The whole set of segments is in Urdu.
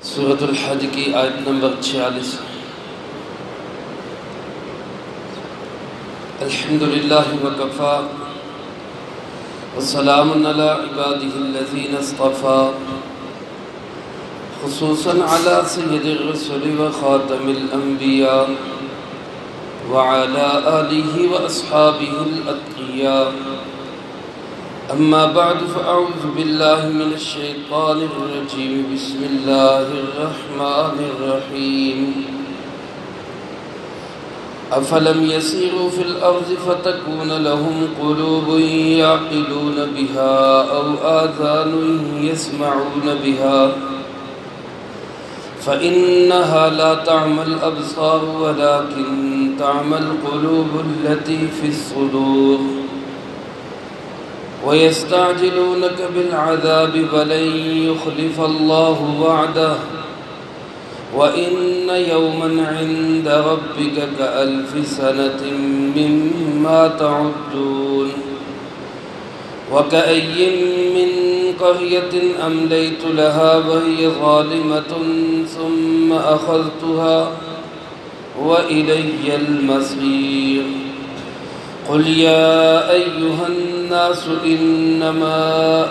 سورۃ الحج کی آیت نمبر 46۔ الحمدللہ وکفی وسلام علی عبادہ الذین اصطفی، خصوصاً علی سید الرسل وخاتم الانبیاء وعلی آلہ واصحابہ الاتقیاء۔ اما بعد فاعوذ باللہ من الشیطان الرجیم، بسم اللہ الرحمن الرحیم۔ افلم یسیروا فی الارض فتکون لهم قلوب یعقلون بها او آذان یسمعون بها فإنها لا تعمى الأبصار ولكن تعمى القلوب التي في الصدور، ويستعجلونك بالعذاب ولن يخلف الله وعده وإن يوما عند ربك كألف سنة مما تعدون، وكأي من قرية أمليت لها وهي ظالمة ثم أخذتها وإلي المصير۔ قل يا أيها الناس إنما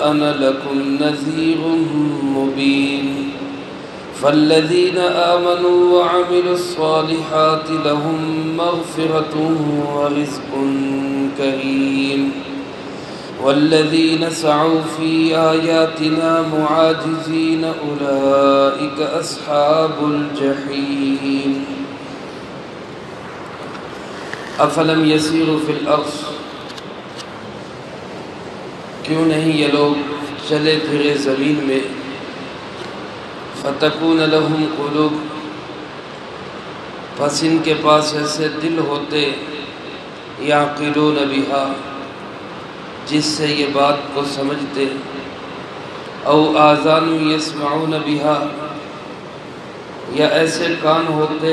أنا لكم نذير مبين، فالذين آمنوا وعملوا الصالحات لهم مغفرة ورزق كريم، والذين سعوا في آياتنا معاجزين أولئك أصحاب الجحيم۔ افلم یسیروا فی الارض، کیوں نہیں یہ لوگ چلے پھرے زمین میں، فتکون لہم قلوب، پس ان کے پاس ایسے دل ہوتے، یعقلون بہا، جس سے یہ بات کو سمجھتے، او آذان یسمعون بہا، یا ایسے کان ہوتے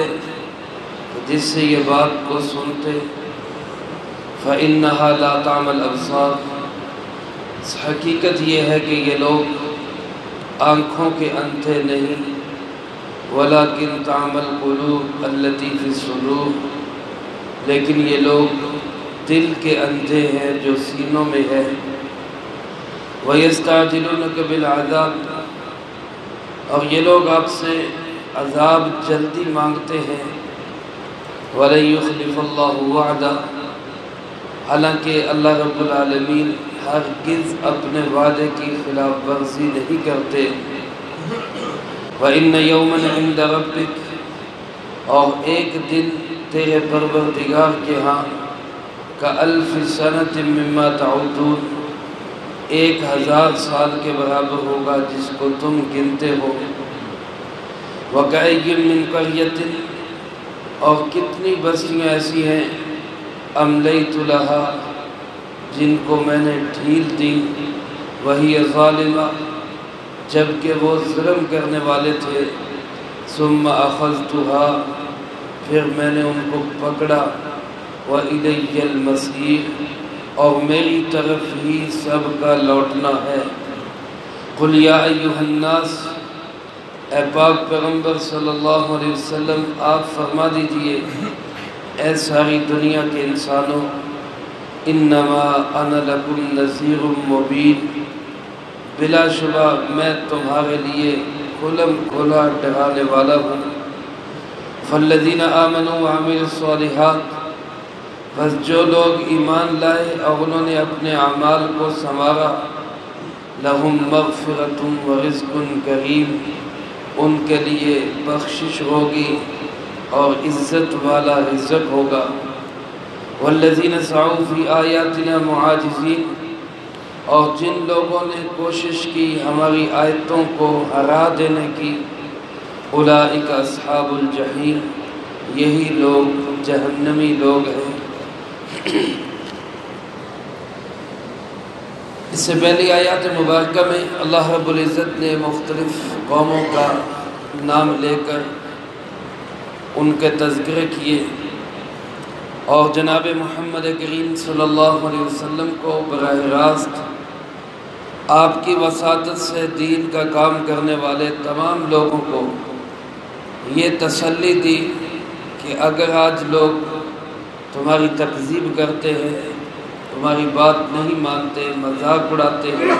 جس سے یہ بات کو سنتے، فَإِنَّهَا لَا تَعْمَى الْأَبْصَارِ، حقیقت یہ ہے کہ یہ لوگ آنکھوں کے اندھے نہیں، وَلَكِنْ تَعْمَى الْقُلُوبُ الَّتِي فِي الصُّدُورِ، لیکن یہ لوگ دل کے اندھے ہیں جو سینوں میں ہے۔ وَيَسْتَعْجِلُونَكَ بِالْعَذَابِ، اور یہ لوگ آپ سے عذاب جلدی مانگتے ہیں، وَلَن يُخْلِفَ اللَّهُ وَعْدَهُ، حالانکہ اللہ رب العالمین ہرگز اپنے وعدے کی خلاف ورزی نہیں کرتے۔ وَإِنَّ يَوْمًا عِندَ رَبِّكَ، اور ایک دن تیرے پروردگار کے ہاں، كَأَلْفِ سَنَةٍ مِّمَّا تَعُدُّونَ، 1000 سال کے برابر ہوگا جس کو تم گنتے ہو۔ وَكَأَيٍّ مِّن قَرْيَةٍ، اور کتنی بستیاں ایسی ہیں، املیت لها، جن کو میں نے ڈھیل دی، وہی ظالمہ، جبکہ وہ ظلم کرنے والے تھے، ثم اخذتها، پھر میں نے ان کو پکڑا، وإلی المصیر، اور میری طرف ہی سب کا لوٹنا ہے۔ قل یا ایھا الناس، اے پاک پیغمبر صلی اللہ علیہ وسلم آپ فرما دیجئے، اے ساری دنیا کے انسانوں، انما انا لکم نذیر مبین، بلا شبہ میں تمہارے لیے کھلم کھلا ڈرانے والا ہوں۔ فالذین آمنوا وعملوا الصالحات، بس جو لوگ ایمان لائے اور انہوں نے اپنے اعمال کو سنوارا، لہم مغفرۃ ورزق کریم، ان کے لیے بخشش ہوگی اور عزت والا رزق ہوگا۔ والذین سعوا فی آیاتنا معاجزین، اور جن لوگوں نے کوشش کی ہماری آیتوں کو ہرا دینے کی، اولئک اصحاب الجحیم، یہی لوگ جہنمی لوگ ہیں۔ اس سے پہلی آیات مبارکہ میں اللہ رب العزت نے مختلف قوموں کا نام لے کر ان کے تذکرے کیے، اور جناب محمد کریم صلی اللہ علیہ وسلم کو براہ راست آپ کی وساطت سے دین کا کام کرنے والے تمام لوگوں کو یہ تسلی دی کہ اگر آج لوگ تمہاری تکذیب کرتے ہیں، تمہاری بات نہیں مانتے، مذاق اڑاتے ہیں،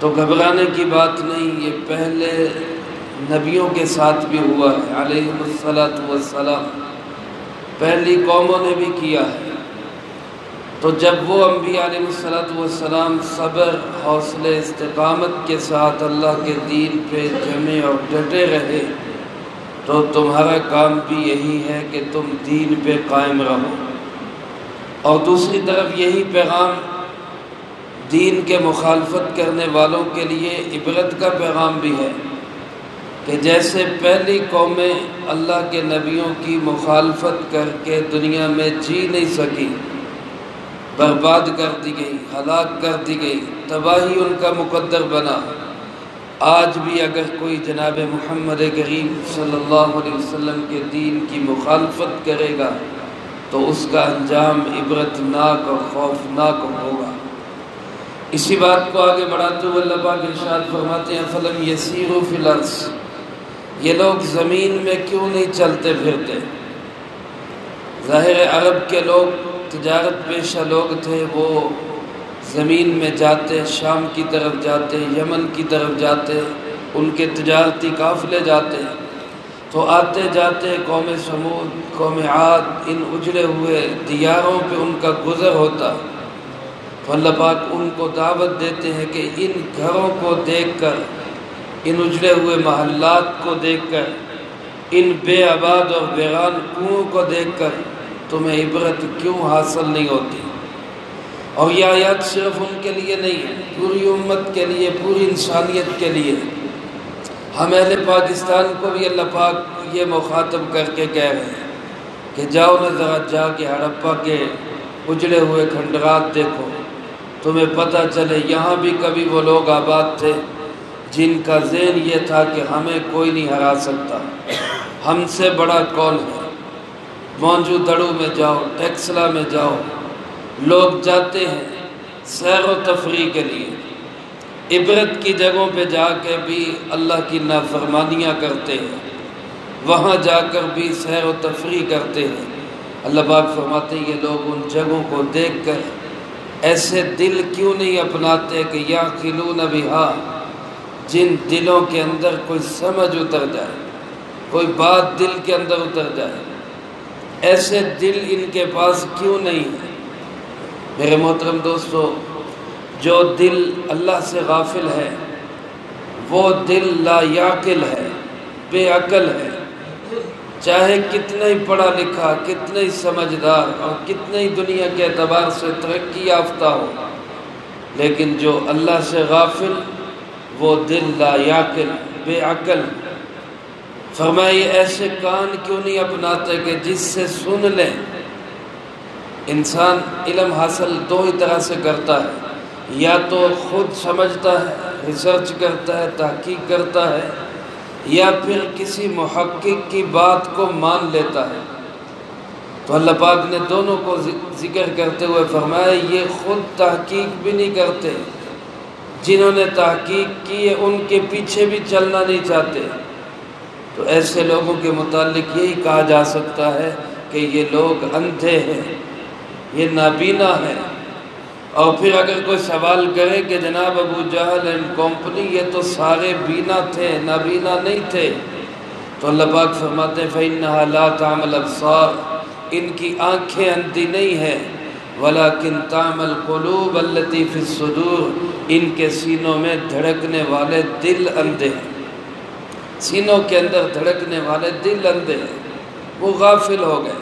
تو گھبرانے کی بات نہیں، یہ پہلے نبیوں کے ساتھ بھی ہوا ہے علیہم الصلاۃ والسلام، پہلی قوموں نے بھی کیا ہے۔ تو جب وہ انبیاء علیہ الصلاۃ والسلام صبر، حوصلے، استقامت کے ساتھ اللہ کے دین پہ جمے اور ڈٹے رہے، تو تمہارا کام بھی یہی ہے کہ تم دین پہ قائم رہو۔ اور دوسری طرف یہی پیغام دین کے مخالفت کرنے والوں کے لیے عبرت کا پیغام بھی ہے کہ جیسے پہلی قومیں اللہ کے نبیوں کی مخالفت کر کے دنیا میں جی نہیں سکی، برباد کر دی گئی، ہلاک کر دی گئی، تباہی ان کا مقدر بنا، آج بھی اگر کوئی جناب محمد کریم صلی اللہ علیہ وسلم کے دین کی مخالفت کرے گا تو اس کا انجام عبرتناک اور خوفناک ہوگا۔ اسی بات کو آگے بڑھاتے ہوئے اللہ پاک ارشاد فرماتے ہیں فَلَمْ يَسِيرُوا فِي الْأَرْضِ، یہ لوگ زمین میں کیوں نہیں چلتے پھرتے؟ ظاہر عرب کے لوگ تجارت پیشہ لوگ تھے، وہ زمین میں جاتے، شام کی طرف جاتے، یمن کی طرف جاتے، ان کے تجارتی قافلے جاتے، تو آتے جاتے قوم سمود، قوم عاد، ان اجڑے ہوئے دیاروں پہ ان کا گزر ہوتا، تو اللہ پاک ان کو دعوت دیتے ہیں کہ ان گھروں کو دیکھ کر، ان اجڑے ہوئے محلات کو دیکھ کر، ان بے آباد اور ویران کنوؤں کو دیکھ کر تمہیں عبرت کیوں حاصل نہیں ہوتی؟ اور یہ آیات صرف ان کے لیے نہیں ہے، پوری امت کے لیے، پوری انسانیت کے لیے۔ ہم اہل پاکستان کو بھی اللہ پاک یہ مخاطب کر کے کہہ رہے ہیں کہ جاؤ نہ ذرا جا کے ہڑپا کے اجڑے ہوئے کھنڈرات دیکھو، تمہیں پتہ چلے یہاں بھی کبھی وہ لوگ آباد تھے جن کا ذہن یہ تھا کہ ہمیں کوئی نہیں ہرا سکتا، ہم سے بڑا کون ہے۔ مونجو دڑو میں جاؤ، ٹیکسلا میں جاؤ، لوگ جاتے ہیں سیر و تفریح کے لیے، عبرت کی جگہوں پہ جا کے بھی اللہ کی نافرمانیاں کرتے ہیں، وہاں جا کر بھی سیر و تفریح کرتے ہیں۔ اللہ پاک فرماتے ہیں یہ لوگ ان جگہوں کو دیکھ کر ایسے دل کیوں نہیں اپناتے کہ یعقلون بہا، جن دلوں کے اندر کوئی سمجھ اتر جائے، کوئی بات دل کے اندر اتر جائے، ایسے دل ان کے پاس کیوں نہیں ہے؟ میرے محترم دوستو، جو دل اللہ سے غافل ہے وہ دل لا یعقل ہے، بے عقل ہے، چاہے کتنا ہی پڑھا لکھا، کتنا ہی سمجھدار اور کتنا ہی دنیا کے اعتبار سے ترقی یافتہ ہو، لیکن جو اللہ سے غافل وہ دل لا یعقل، بے عقل۔ فرمائے ایسے کان کیوں نہیں اپناتے کہ جس سے سن لیں۔ انسان علم حاصل دو ہی طرح سے کرتا ہے، یا تو خود سمجھتا ہے، ریسرچ کرتا ہے، تحقیق کرتا ہے، یا پھر کسی محقق کی بات کو مان لیتا ہے۔ تو اللہ پاک نے دونوں کو ذکر کرتے ہوئے فرمایا یہ خود تحقیق بھی نہیں کرتے، جنہوں نے تحقیق کی ہے ان کے پیچھے بھی چلنا نہیں چاہتے۔ تو ایسے لوگوں کے متعلق یہی کہا جا سکتا ہے کہ یہ لوگ اندھے ہیں، یہ نابینا ہے۔ اور پھر اگر کوئی سوال کرے کہ جناب ابو جہل اینڈ کمپنی یہ تو سارے بینا تھے، نابینا نہیں تھے، تو اللہ پاک فرماتے ہیں فَإِنَّهَا لَا تَعْمَى الْأَبْصَارُ، ان کی آنکھیں اندھی نہیں ہیں، وَلَكِنْ تَعْمَى الْقُلُوبُ الَّتِي فِي الصُّدُورِ، ان کے سینوں میں دھڑکنے والے دل اندھے ہیں، سینوں کے اندر دھڑکنے والے دل اندھے ہیں، وہ غافل ہو گئے۔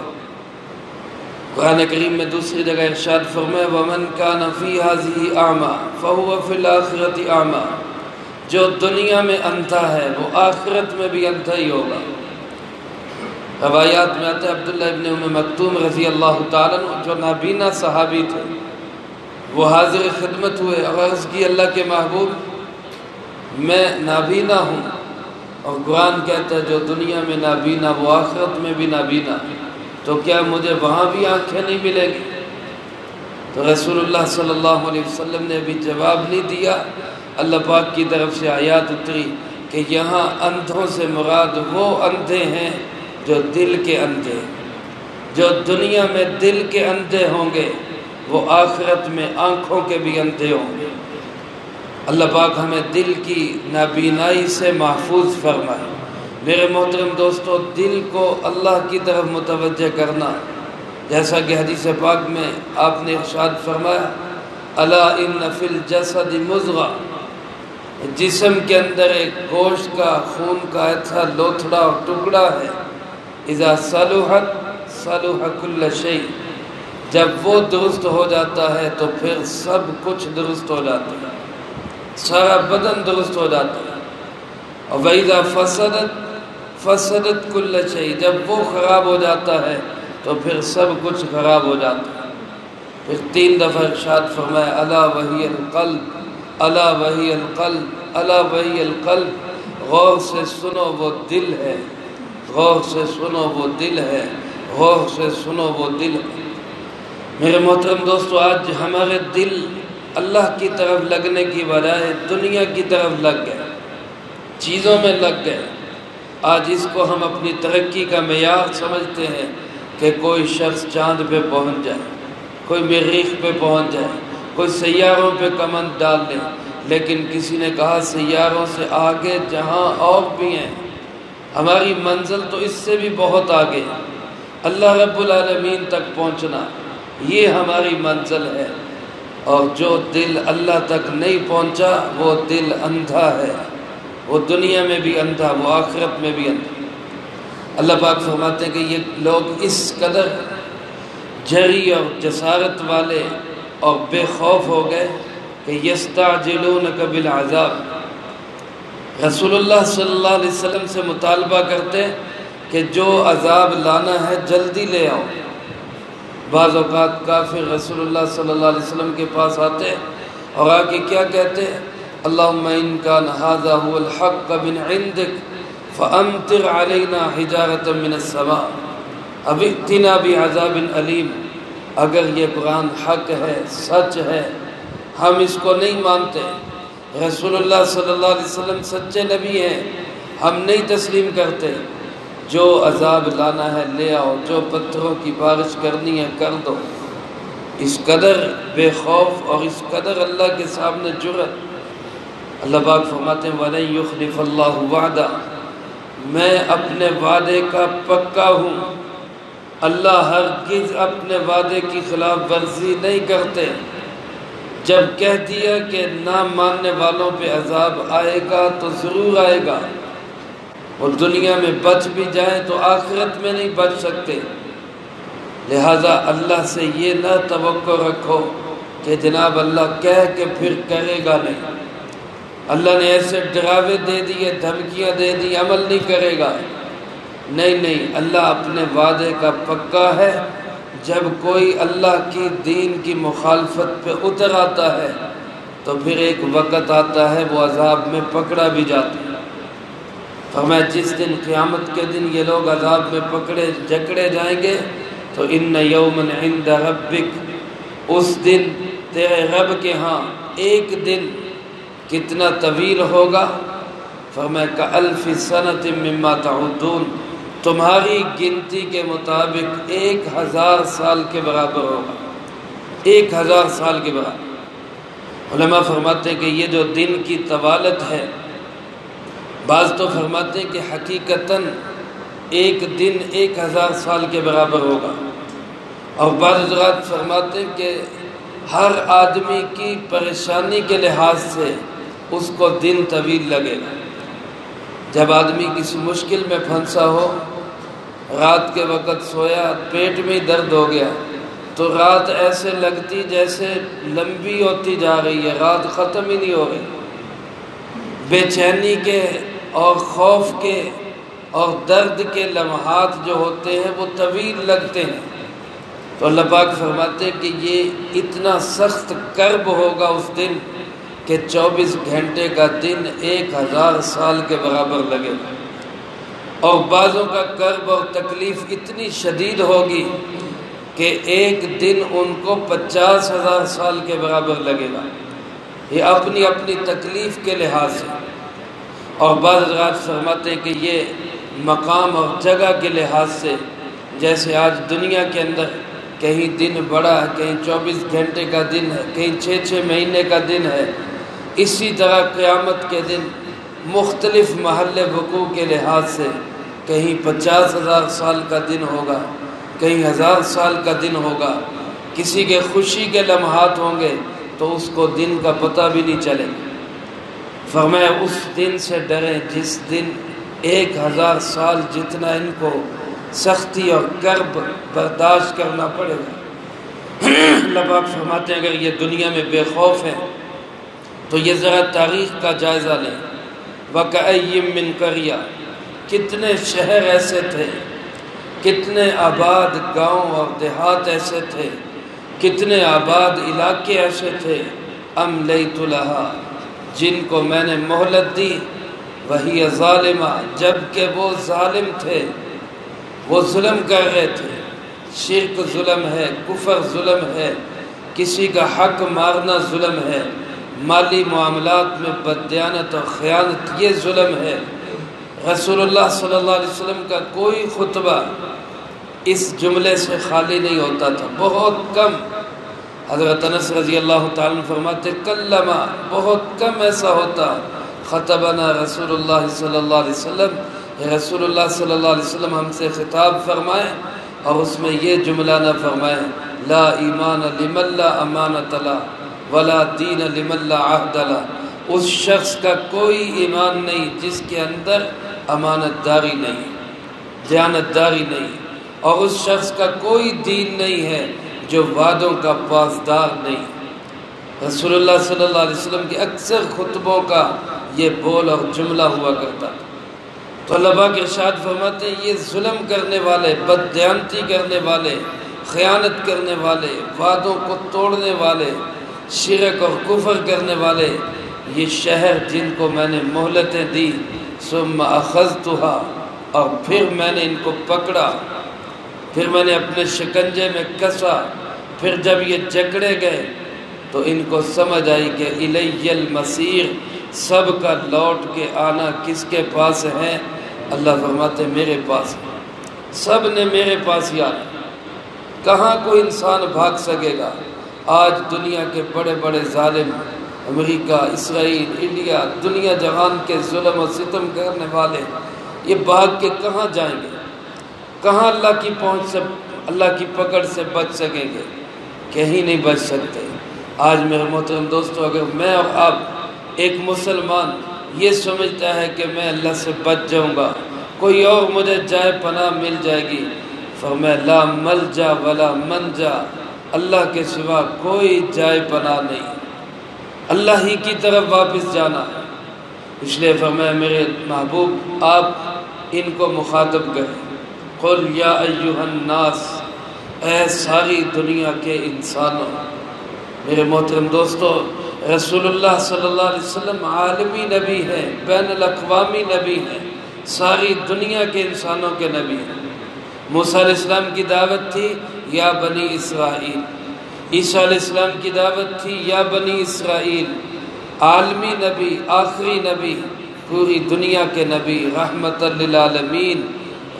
قرآن کریم میں دوسری جگہ ارشاد فرمائے وَمَنْ كَانَ فِي هَذِهِ أَعْمَى فَهُوَ فِي الْآخِرَةِ أَعْمَى، جو دنیا میں اندھا ہے وہ آخرت میں بھی اندھا ہی ہوگا۔ روایات میں آتا ہے عبداللہ ابن ام مکتوم رضی اللہ تعالیٰ عنہ جو نابینا صحابی تھے، وہ حاضر خدمت ہوئے اور عرض کی اللہ کے محبوب میں نابینا ہوں، اور قرآن کہتا ہے جو دنیا میں نابینا وہ آخرت میں بھی نابینا، تو کیا مجھے وہاں بھی آنکھیں نہیں ملے گی؟ تو رسول اللہ صلی اللہ علیہ وسلم نے ابھی جواب نہیں دیا، اللہ پاک کی طرف سے آیات اتری کہ یہاں اندھوں سے مراد وہ اندھے ہیں جو دل کے اندھے ہیں۔ جو دنیا میں دل کے اندھے ہوں گے وہ آخرت میں آنکھوں کے بھی اندھے ہوں گے۔ اللہ پاک ہمیں دل کی نابینائی سے محفوظ فرمائے۔ میرے محترم دوستو، دل کو اللہ کی طرف متوجہ کرنا، جیسا کہ حدیث پاک میں آپ نے ارشاد فرمایا، الا ان فی الجسد مضغہ، جسم کے اندر ایک گوشت کا خون کا ایسا لوتھڑا اور ٹکڑا ہے، اذا صلحت صلح کل شیء، جب وہ درست ہو جاتا ہے تو پھر سب کچھ درست ہو جاتا ہے، سارا بدن درست ہو جاتا ہے۔ اور وَإِذَا فَسَدَتْ كُلَّ شَيْء، جب وہ خراب ہو جاتا ہے تو پھر سب کچھ خراب ہو جاتا ہے۔ پھر 3 دفعہ ارشاد فرمایا، الا وہی القلب، الا وہی القلب، الا وہی القلب، غور سے سنو وہ دل ہے، غور سے سنو وہ دل ہے، غور سے سنو وہ دل ہے۔ میرے محترم دوستو، آج ہمارے دل اللہ کی طرف لگنے کی بجائے دنیا کی طرف لگ گئے، چیزوں میں لگ گئے۔ آج اس کو ہم اپنی ترقی کا معیار سمجھتے ہیں کہ کوئی شخص چاند پہ پہنچ جائے، کوئی مریخ پہ پہنچ جائے، کوئی سیاروں پہ کمند ڈال لے، لیکن کسی نے کہا سیاروں سے آگے جہاں اور بھی ہیں، ہماری منزل تو اس سے بھی بہت آگے ہے، اللہ رب العالمین تک پہنچنا یہ ہماری منزل ہے۔ اور جو دل اللہ تک نہیں پہنچا وہ دل اندھا ہے، وہ دنیا میں بھی اندھا، وہ آخرت میں بھی اندھا۔ اللہ پاک فرماتے ہیں کہ یہ لوگ اس قدر جری اور جسارت والے اور بے خوف ہو گئے کہ یستعجلونک بالعذاب، رسول اللہ صلی اللہ علیہ وسلم سے مطالبہ کرتے کہ جو عذاب لانا ہے جلدی لے آؤ۔ بعض اوقات کافر رسول اللہ صلی اللہ علیہ وسلم کے پاس آتے اور آ کے کیا کہتے، اللہم ان کان ھذا ھو الحق من عندک فامطر علینا حجارۃ من السماء او ائتنا بعذاب علیم، اگر یہ قرآن حق ہے، سچ ہے، ہم اس کو نہیں مانتے، رسول اللہ صلی اللہ علیہ وسلم سچے نبی ہیں، ہم نہیں تسلیم کرتے، جو عذاب لانا ہے لے آؤ، جو پتھروں کی بارش کرنی ہے کر دو۔ اس قدر بے خوف اور اس قدر اللہ کے سامنے جرأت۔ اللہ پاک فرماتے ہیں وَلَن يُخْلِفَ اللَّهُ وَعْدَهُ، میں اپنے وعدے کا پکا ہوں، اللہ ہرگز اپنے وعدے کی خلاف ورزی نہیں کرتے۔ جب کہہ دیا کہ نہ ماننے والوں پہ عذاب آئے گا تو ضرور آئے گا، اور دنیا میں بچ بھی جائیں تو آخرت میں نہیں بچ سکتے۔ لہٰذا اللہ سے یہ نہ توقع رکھو کہ جناب اللہ کہہ کے پھر کرے گا نہیں، اللہ نے ایسے ڈراوے دے دیے، دھمکیاں دے دی، عمل نہیں کرے گا، نہیں، اللہ اپنے وعدے کا پکا ہے۔ جب کوئی اللہ کی دین کی مخالفت پہ اتر آتا ہے تو پھر ایک وقت آتا ہے وہ عذاب میں پکڑا بھی جاتا ہے۔ فرمایا جس دن قیامت کے دن یہ لوگ عذاب میں پکڑے جکڑے جائیں گے تو ان یومن عند ربک، اس دن تیرے رب کے ہاں ایک دن کتنا طویل ہوگا، فرمایا کألف سنۃ مما تعدون، تمہاری گنتی کے مطابق 1000 سال کے برابر ہوگا، 1000 سال کے برابر۔ علماء فرماتے ہیں کہ یہ جو دن کی طوالت ہے، بعض تو فرماتے ہیں کہ حقیقتاً ایک دن 1000 سال کے برابر ہوگا، اور بعض حضرات فرماتے ہیں کہ ہر آدمی کی پریشانی کے لحاظ سے اس کو دن طویل لگے گا۔ جب آدمی کسی مشکل میں پھنسا ہو، رات کے وقت سویا، پیٹ میں درد ہو گیا تو رات ایسے لگتی جیسے لمبی ہوتی جا رہی ہے، رات ختم ہی نہیں ہو رہی، بے چینی کے اور خوف کے اور درد کے لمحات جو ہوتے ہیں وہ طویل لگتے ہیں۔ تو اللہ پاک فرماتے ہیں کہ یہ اتنا سخت کرب ہوگا اس دن کہ 24 گھنٹے کا دن 1000 سال کے برابر لگے گا، اور بعضوں کا کرب اور تکلیف اتنی شدید ہوگی کہ ایک دن ان کو 50,000 سال کے برابر لگے گا، یہ اپنی اپنی تکلیف کے لحاظ سے۔ اور بعض حضرات فرماتے ہیں کہ یہ مقام اور جگہ کے لحاظ سے، جیسے آج دنیا کے اندر کہیں دن بڑا ہے، کہیں 24 گھنٹے کا دن ہے، کہیں 6 مہینے کا دن ہے، اسی طرح قیامت کے دن مختلف محل وقوع کے لحاظ سے کہیں 50,000 سال کا دن ہوگا، کہیں 1000 سال کا دن ہوگا، کسی کے خوشی کے لمحات ہوں گے تو اس کو دن کا پتہ بھی نہیں چلے گا۔ فرمایا اس دن سے ڈریں جس دن 1000 سال جتنا ان کو سختی اور کرب برداشت کرنا پڑے گا۔ اللہ پاک فرماتے ہیں اگر یہ دنیا میں بے خوف ہیں تو یہ ذرا تاریخ کا جائزہ لیں۔ وَكَأَيِّن مِّن قَرْيَةٍ، کتنے شہر ایسے تھے، کتنے آباد گاؤں اور دیہات ایسے تھے، کتنے آباد علاقے ایسے تھے، أَمْلَيْتُ لَهَا، جن کو میں نے مہلت دی، وَهِيَ ظَالِمَةٌ، جبکہ وہ ظالم تھے، وہ ظلم کر رہے تھے۔ شرک ظلم ہے، کفر ظلم ہے، کسی کا حق مارنا ظلم ہے، مالی معاملات میں بددیانت اور خیانت یہ ظلم ہے۔ رسول اللہ صلی اللہ علیہ وسلم کا کوئی خطبہ اس جملے سے خالی نہیں ہوتا تھا، بہت کم۔ حضرت انس رضی اللہ تعالیٰ فرماتے کلمہ، بہت کم ایسا ہوتا خطبنا رسول اللہ صلی اللہ علیہ وسلم، رسول اللہ صلی اللہ علیہ وسلم ہم سے خطاب فرمائیں اور اس میں یہ جملہ نہ فرمائیں لا ایمان لمن لا امانت له ولا دین لمن لا عہد له، اس شخص کا کوئی ایمان نہیں جس کے اندر امانت داری نہیں، دیانت داری نہیں، اور اس شخص کا کوئی دین نہیں ہے جو وعدوں کا پاسدار نہیں۔ رسول اللہ صلی اللہ علیہ وسلم کے اکثر خطبوں کا یہ بول اور جملہ ہوا کرتا تھا۔ تو اللہ پاک ارشاد فرماتے ہیں یہ ظلم کرنے والے، بددیانتی کرنے والے، خیانت کرنے والے، وعدوں کو توڑنے والے، شرک اور کفر کرنے والے، یہ شہر جن کو میں نے مہلتیں دی، ثم اخذتها، اور پھر میں نے ان کو پکڑا، پھر میں نے اپنے شکنجے میں کسا، پھر جب یہ جکڑے گئے تو ان کو سمجھ آئی کہ الی المصیر، سب کا لوٹ کے آنا کس کے پاس ہے؟ اللہ فرماتے میرے پاس ہے، سب نے میرے پاس ہی آنا، کہاں کوئی انسان بھاگ سکے گا؟ آج دنیا کے بڑے بڑے ظالم، امریکہ، اسرائیل، انڈیا، دنیا جہان کے ظلم و ستم کرنے والے، یہ بھاگ کے کہاں جائیں گے؟ کہاں اللہ کی پہنچ سے، اللہ کی پکڑ سے بچ سکیں گے؟ کہیں نہیں بچ سکتے۔ آج میرے محترم دوستو، اگر میں اور آپ، ایک مسلمان یہ سمجھتا ہے کہ میں اللہ سے بچ جاؤں گا، کوئی اور مجھے جائے پناہ مل جائے گی، فرمایا لا ملجا ولا منجا، اللہ کے سوا کوئی جائے پناہ نہیں، اللہ ہی کی طرف واپس جانا ہے۔ اس لیے فرمایا میرے محبوب آپ ان کو مخاطب کریں، قل یا ایہا الناس، اے ساری دنیا کے انسانوں۔ میرے محترم دوستو، رسول اللہ صلی اللہ علیہ وسلم عالمی نبی ہیں، بین الاقوامی نبی ہیں، ساری دنیا کے انسانوں کے نبی ہیں۔ موسیٰ علیہ السلام کی دعوت تھی یا بنی اسرائیل، عیسیٰ علیہ السلام کی دعوت تھی یا بنی اسرائیل، عالمی نبی، آخری نبی، پوری دنیا کے نبی، رحمت للعالمین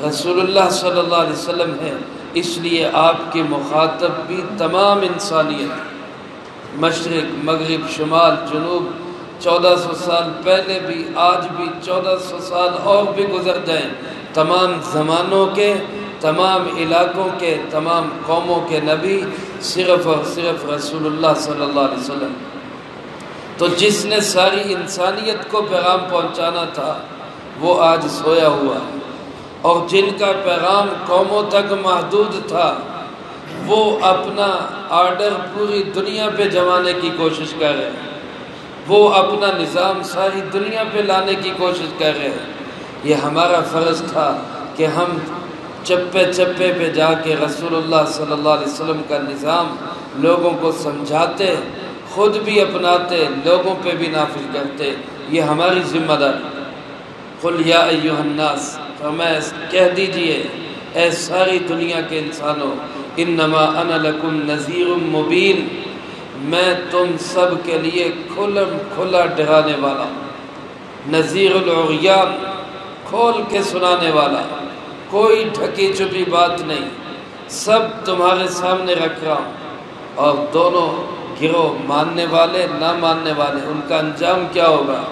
رسول اللہ صلی اللہ علیہ وسلم ہے۔ اس لیے آپ کی مخاطب بھی تمام انسانیت، مشرق، مغرب، شمال، جنوب، 1400 سال پہلے بھی، آج بھی 1400 سال اور بھی گزر جائیں، تمام زمانوں کے، تمام علاقوں کے، تمام قوموں کے نبی صرف اور صرف رسول اللہ صلی اللہ علیہ وسلم۔ تو جس نے ساری انسانیت کو پیغام پہنچانا تھا وہ آج سویا ہوا ہے، اور جن کا پیغام قوموں تک محدود تھا وہ اپنا آرڈر پوری دنیا پہ جمانے کی کوشش کر رہے ہیں، وہ اپنا نظام ساری دنیا پہ لانے کی کوشش کر رہے ہیں۔ یہ ہمارا فرض تھا کہ ہم چپے چپے پہ جا کے رسول اللہ صلی اللہ علیہ وسلم کا نظام لوگوں کو سمجھاتے، خود بھی اپناتے، لوگوں پہ بھی نافذ کرتے، یہ ہماری ذمہ داری۔ قل یا ایہا الناس، فرمایا کہہ دیجئے اے ساری دنیا کے انسانوں، انما انا لکم نذیر مبین، میں تم سب کے لیے کھلا ڈرانے والا، نذیر العریان، کھول کے سنانے والا، کوئی ڈھکی چھپی بات نہیں، سب تمہارے سامنے رکھ رہا ہوں۔ اور دونوں گروہ، ماننے والے نہ ماننے والے، ان کا انجام کیا ہوگا؟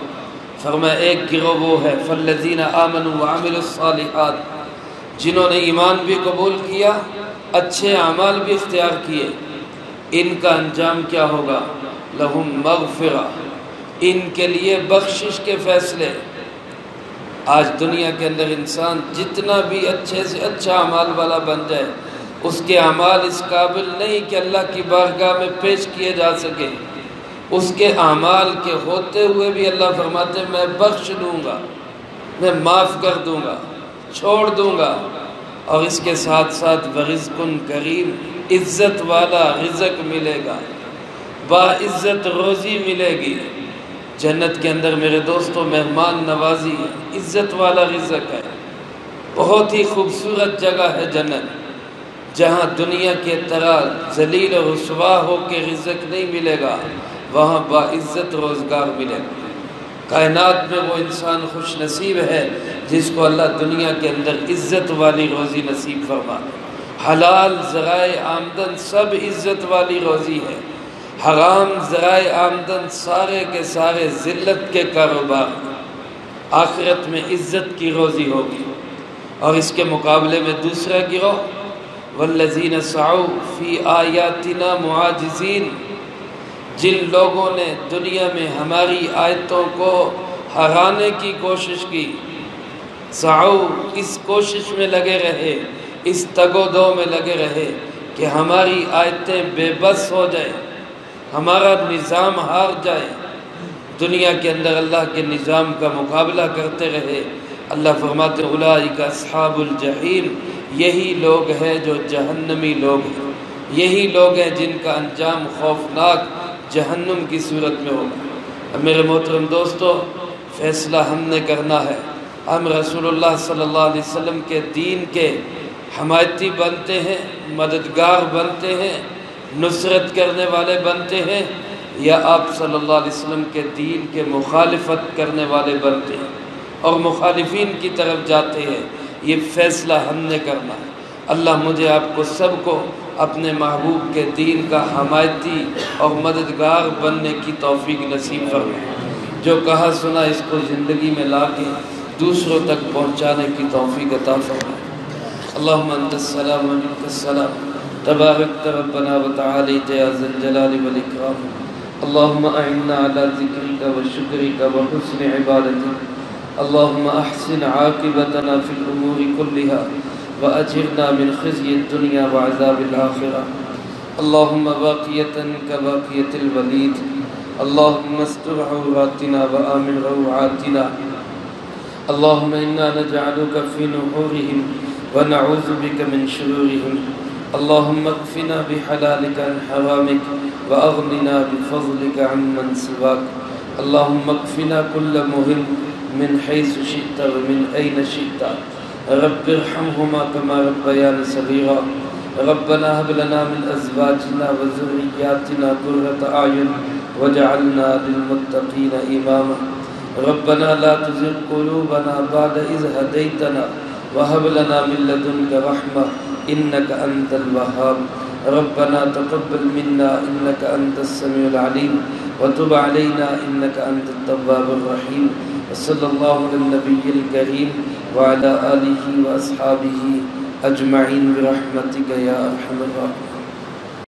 فرمایا ایک گروہ وہ ہے فالذین آمنوا وعملوا الصالحات، جنہوں نے ایمان بھی قبول کیا، اچھے اعمال بھی اختیار کیے، ان کا انجام کیا ہوگا؟ لہم مغفرہ، ان کے لیے بخشش کے فیصلے۔ آج دنیا کے اندر انسان جتنا بھی اچھے سے اچھا اعمال والا بن جائے، اس کے اعمال اس قابل نہیں کہ اللہ کی بارگاہ میں پیش کیے جا سکے۔ اس کے اعمال کے ہوتے ہوئے بھی اللہ فرماتے ہیں میں بخش دوں گا، میں معاف کر دوں گا، چھوڑ دوں گا۔ اور اس کے ساتھ ساتھ ورزق کریم، عزت والا رزق ملے گا، باعزت روزی ملے گی۔ جنت کے اندر میرے دوستوں مہمان نوازی ہے، عزت والا رزق ہے، بہت ہی خوبصورت جگہ ہے جنت، جہاں دنیا کے طرح ذلیل و رسوا ہو کے رزق نہیں ملے گا، وہاں باعزت روزگار ملے گا۔ کائنات میں وہ انسان خوش نصیب ہے جس کو اللہ دنیا کے اندر عزت والی روزی نصیب فرما۔ حلال ذرائع آمدن سب عزت والی روزی ہے، حرام ذرائع آمدن سارے کے سارے ذلت کے کاروبار۔ آخرت میں عزت کی روزی ہوگی۔ اور اس کے مقابلے میں دوسرا گروہ والذین سعوا فی آیاتنا معاجزین، جن لوگوں نے دنیا میں ہماری آیتوں کو ہرانے کی کوشش کی، سعوا، اس کوشش میں لگے رہے، اس تگ و دو میں لگے رہے کہ ہماری آیتیں بے بس ہو جائیں، ہمارا نظام ہار جائے، دنیا کے اندر اللہ کے نظام کا مقابلہ کرتے رہے۔ اللہ فرماتے اولئک اصحاب الجحیم، یہی لوگ ہیں جو جہنمی لوگ ہیں، یہی لوگ ہیں جن کا انجام خوفناک جہنم کی صورت میں ہوگا۔ میرے محترم دوستو، فیصلہ ہم نے کرنا ہے۔ ہم رسول اللہ صلی اللہ علیہ وسلم کے دین کے حمایتی بنتے ہیں، مددگار بنتے ہیں، نصرت کرنے والے بنتے ہیں، یا آپ صلی اللہ علیہ وسلم کے دین کے مخالفت کرنے والے بنتے ہیں اور مخالفین کی طرف جاتے ہیں۔ یہ فیصلہ ہم نے کرنا ہے۔ اللہ مجھے آپ کو سب کو اپنے محبوب کے دین کا حمایتی اور مددگار بننے کی توفیق نصیب فرمائے۔ جو کہا سنا اس کو زندگی میں لا کے دوسروں تک پہنچانے کی توفیق عطا فرمائے۔ اللہم انت السلام و منک السلام، تبارکت ربنا و تعالیت یا ذا الجلال والاکرام۔ اللہم اعنا علی ذکرک و شکرک و حسن عبادتک۔ اللہم احسن عاقبتنا فی الامور کلہا وأجرنا من خزي الدنيا وعذاب الآخرة۔ اللهم باقية كباقية الوليد، اللهم استر عوراتنا وآمن روعاتنا، اللهم إنا نجعلك في نحورهم ونعوذ بك من شرورهم، اللهم اكفنا بحلالك عن حرامك وأغننا بفضلك عمن سواك، اللهم اكفنا كل مهم من حيث شئت ومن أين شئت، رب ارحمهما كما ربياني صغيرا، ربنا هب لنا من ازواجنا وذرياتنا قرة اعين واجعلنا للمتقين اماما، ربنا لا تزغ قلوبنا بعد اذ هديتنا وهب لنا من لدنك رحمة انك انت الوهاب، ربنا تقبل منا انك انت السميع العليم وتب علينا انك انت التواب الرحيم، وصلى الله على النبي الكريم وعلى آله وأصحابه أجمعين برحمتك يا أرحم الراحمين۔